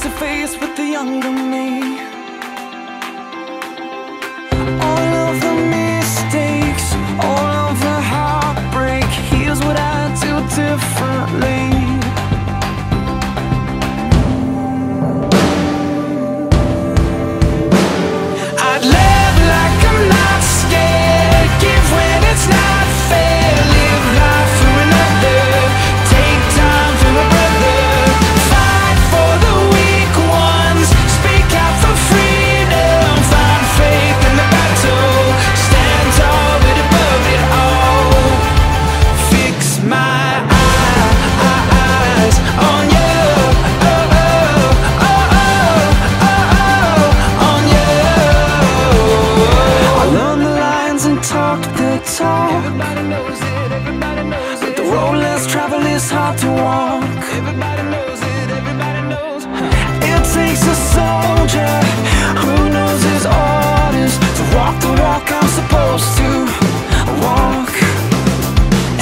to face with the younger me. All of the mistakes, all of the heartbreak, here's what I do differently. I'd live like I'm not scared, give when it's not fair, live life for another, take time for a brother, fight for the weak ones, speak out for freedom, find faith in the battle, stand tall but above it all, fix my eyes on you, oh, oh, oh, oh, oh, on you. I learned the lines and talked the talk. Everybody knows it, everybody knows it. But the road less traveled is hard to walk. Everybody knows it, everybody knows. It takes a soldier who knows his orders to walk the walk I'm supposed to walk.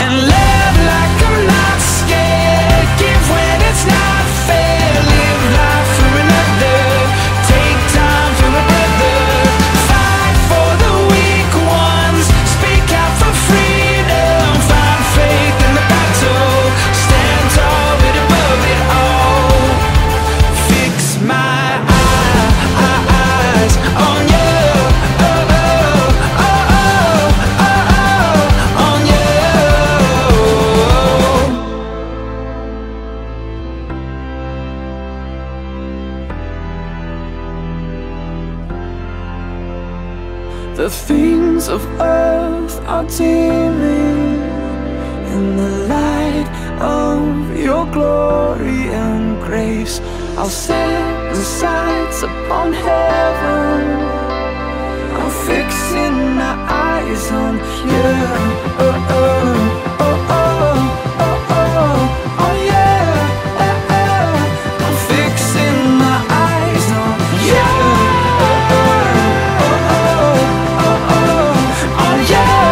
And live like I'm not scared, give when it's not fair, live life for another, take time for a brother, fight for the weak ones, speak out for freedom, find faith in the battle, stand tall but above it all, fix my eyes on you, oh, oh, oh, oh, oh, on you. The things of earth are dimming in the light of your glory and grace. I'll set my sights upon heaven, I'm fixing my eyes on you, oh, oh, oh, oh, oh, oh, oh, yeah, I'm fixing my eyes on you, oh, oh, oh, oh, oh, oh, yeah,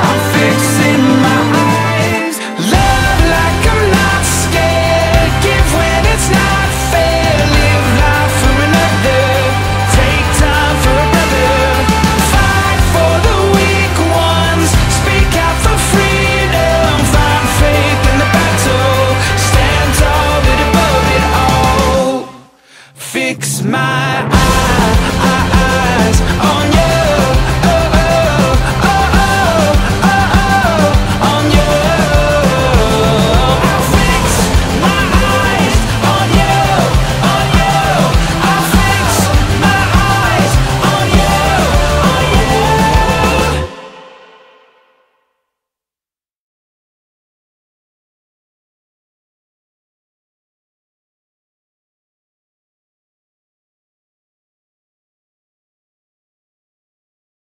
I'm fixing my eyes. Love like I'm not scared, give when it's not fair, live life for another, take time for a brother, fight for the weak ones, speak out for freedom, find faith in the battle, stand tall but above it all, fix my eyes.